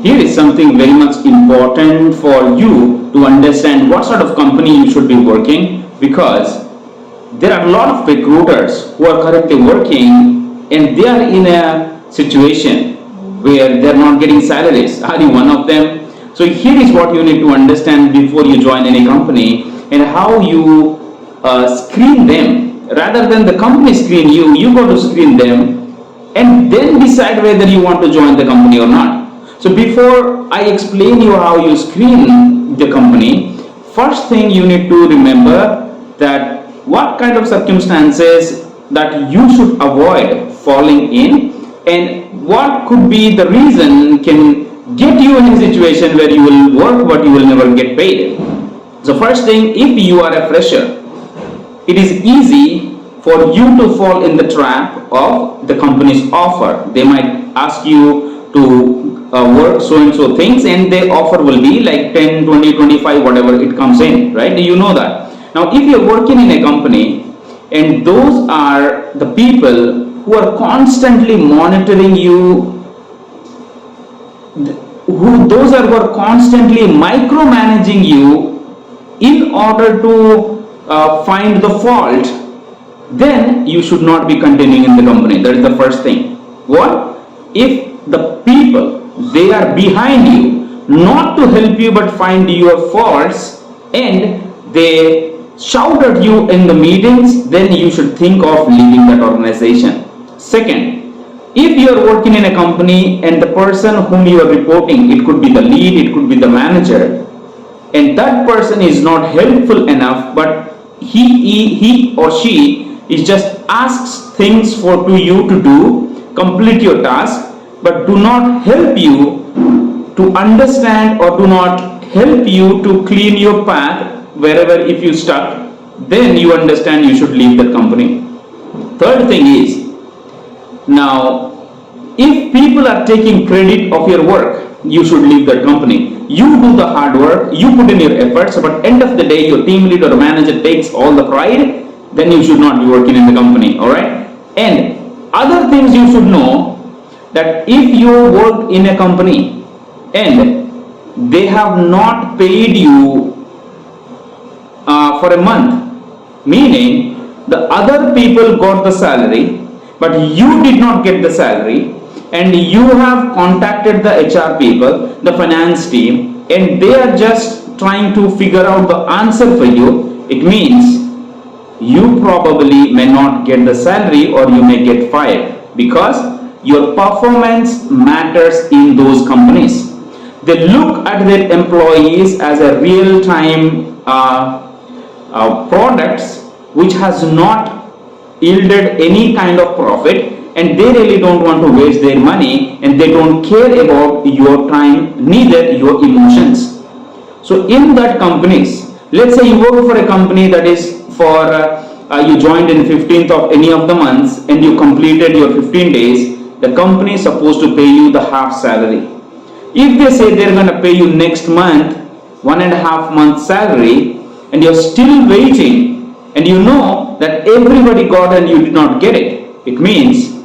Here is something very much important for you to understand what sort of company you should be working, because there are a lot of recruiters who are currently working and they are in a situation where they are not getting salaries. Are you one of them? So here is what you need to understand before you join any company, and how you screen them. Rather than the company screen you, you got to screen them and then decide whether you want to join the company or not. So before I explain you how you screen the company, first thing you need to remember that what kind of circumstances that you should avoid falling in, and what could be the reason can get you in a situation where you will work but you will never get paid. So first thing, if you are a fresher, it is easy for you to fall in the trap of the company's offer. They might ask you to work so and so things, and the offer will be like 10, 20, 25, whatever it comes in, right? You know that. Now, if you're working in a company and those are the people who are constantly monitoring you, who are constantly micromanaging you in order to find the fault, then you should not be continuing in the company. That is the first thing. What if the people, they are behind you, not to help you but find your faults, and they shout at you in the meetings? Then you should think of leaving that organization. Second, if you are working in a company and the person whom you are reporting, it could be the lead, it could be the manager, and that person is not helpful enough, but he or she is just asks things for to you to do, complete your task, but do not help you to understand or do not help you to clean your path wherever if you stuck, then you understand you should leave that company. Third thing is, now if people are taking credit of your work, you should leave that company. You do the hard work, you put in your efforts, but end of the day your team lead or manager takes all the pride, then you should not be working in the company. All right. And other things you should know, that if you work in a company and they have not paid you for a month, meaning the other people got the salary but you did not get the salary, and you have contacted the HR people, the finance team, and they are just trying to figure out the answer for you, it means you probably may not get the salary or you may get fired, because your performance matters in those companies. They look at their employees as a real-time products which has not yielded any kind of profit, and they really don't want to waste their money, and they don't care about your time, neither your emotions. So in that companies, let's say you work for a company that is for you joined in 15th of any of the months and you completed your 15 days, the company is supposed to pay you the half salary. If they say they're going to pay you next month 1.5 months salary, and you're still waiting, and you know that everybody got and you did not get it, it means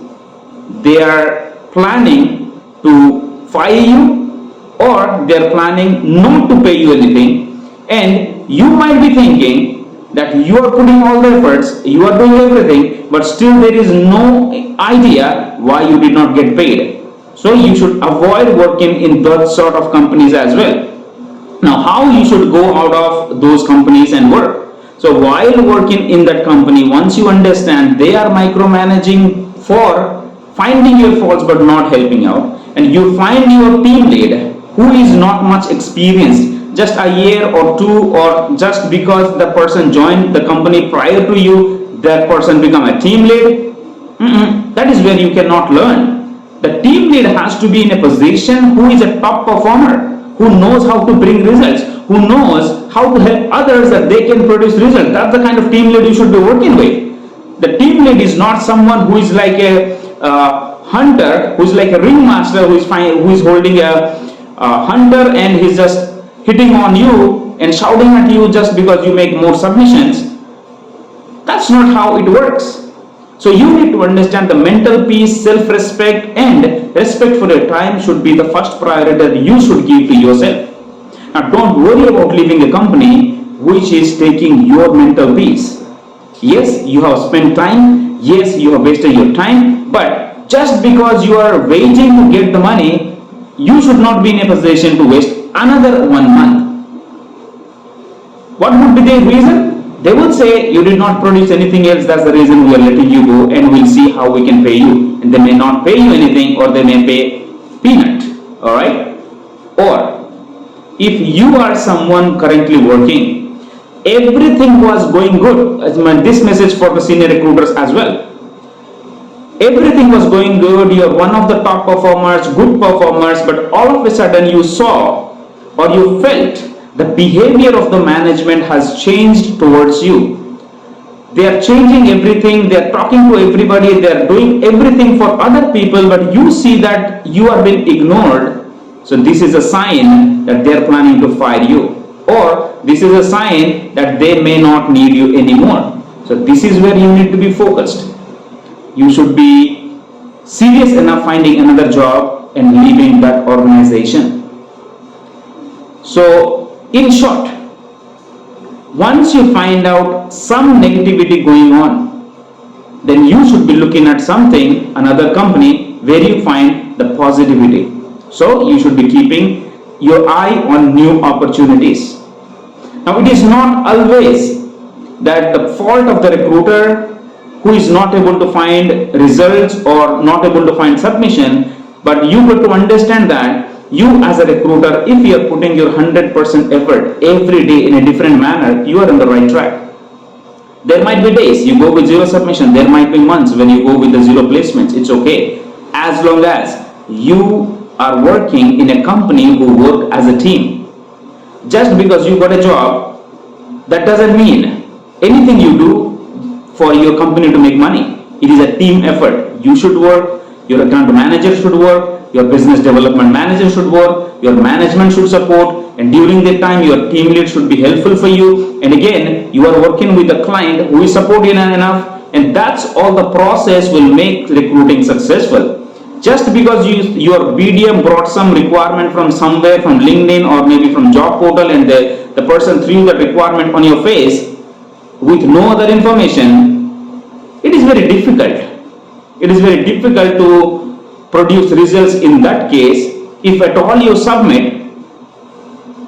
they are planning to fire you, or they are planning not to pay you anything. And you might be thinking that you are putting all the efforts, you are doing everything, but still there is no idea why you did not get paid. So you should avoid working in that sort of companies as well. Now, how you should go out of those companies and work? So while working in that company, once you understand they are micromanaging for finding your faults but not helping out, and you find your team lead who is not much experienced, just a year or two, or just because the person joined the company prior to you, that person become a team lead, that is where you cannot learn. The team lead has to be in a position who is a top performer, who knows how to bring results, who knows how to help others that they can produce results. That's the kind of team lead you should be working with. The team lead is not someone who is like a hunter, who is like a ringmaster, who is holding a hunter and he's just hitting on you and shouting at you just because you make more submissions. That's not how it works. So you need to understand the mental peace, self-respect and respect for your time should be the first priority that you should give to yourself. Now don't worry about leaving a company which is taking your mental peace. Yes, you have spent time, yes, you have wasted your time, but just because you are waiting to get the money, you should not be in a position to waste another 1 month. What would be their reason? They would say you did not produce anything else, that's the reason we are letting you go and we'll see how we can pay you. And they may not pay you anything or they may pay peanut, alright? Or if you are someone currently working, everything was going good. This message for the senior recruiters as well. Everything was going good, you are one of the top performers, good performers, but all of a sudden you saw or you felt the behavior of the management has changed towards you. They are changing everything, they are talking to everybody, they are doing everything for other people, but you see that you are being ignored. So this is a sign that they are planning to fire you, or this is a sign that they may not need you anymore. So this is where you need to be focused. You should be serious enough finding another job and leaving that organization. So in short, once you find out some negativity going on, then you should be looking at something, another company where you find the positivity. So you should be keeping your eye on new opportunities. Now it is not always that the fault of the recruiter who is not able to find results or not able to find submission, but you got to understand that you as a recruiter, if you are putting your 100% effort every day in a different manner, you are on the right track. There might be days you go with zero submission, there might be months when you go with the zero placements, it's okay. As long as you are working in a company who work as a team. Just because you got a job, that doesn't mean anything you do for your company to make money. It is a team effort. You should work, your account manager should work, your business development manager should work, your management should support, and during that time your team lead should be helpful for you. And again, you are working with a client who is supporting enough, and that's all the process will make recruiting successful. Just because your BDM brought some requirement from somewhere, from LinkedIn or maybe from job portal, and the person threw that requirement on your face with no other information, it is very difficult. It is very difficult to produce results in that case. If at all you submit,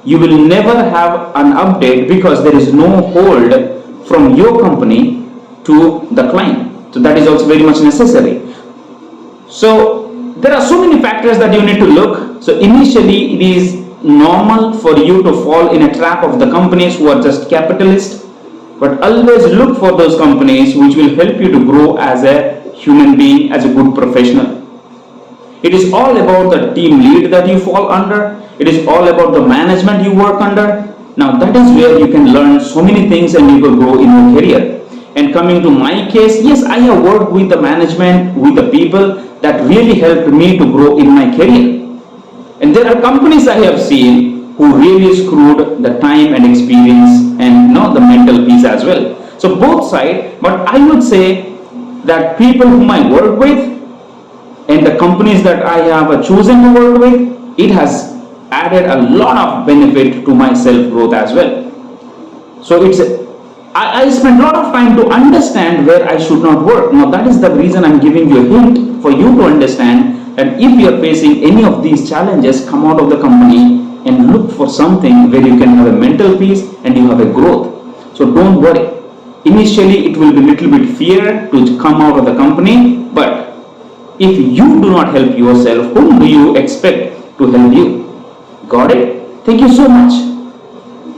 you will never have an update because there is no hold from your company to the client. So that is also very much necessary. So there are so many factors that you need to look. So initially it is normal for you to fall in a trap of the companies who are just capitalists, but always look for those companies which will help you to grow as a human being, as a good professional. It is all about the team lead that you fall under. It is all about the management you work under. Now that is where you can learn so many things and you will grow in your career. And coming to my case, yes, I have worked with the management, with the people that really helped me to grow in my career. And there are companies I have seen who really screwed the time and experience and the mental peace as well. So both sides, but I would say that people whom I work with and the companies that I have chosen to work with, it has added a lot of benefit to my self-growth as well. So I spent a lot of time to understand where I should not work. Now that is the reason I'm giving you a hint for you to understand that if you are facing any of these challenges, come out of the company and look for something where you can have a mental peace and you have a growth. So don't worry. Initially it will be a little bit fear to come out of the company, but if you do not help yourself, whom do you expect to help you? Got it? Thank you so much.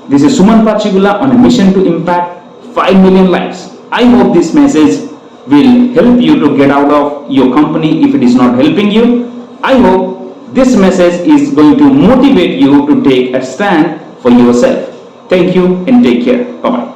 This is Suman Pachigula on a mission to impact 5 million lives. I hope this message will help you to get out of your company if it is not helping you. I hope this message is going to motivate you to take a stand for yourself. Thank you and take care. Bye-bye.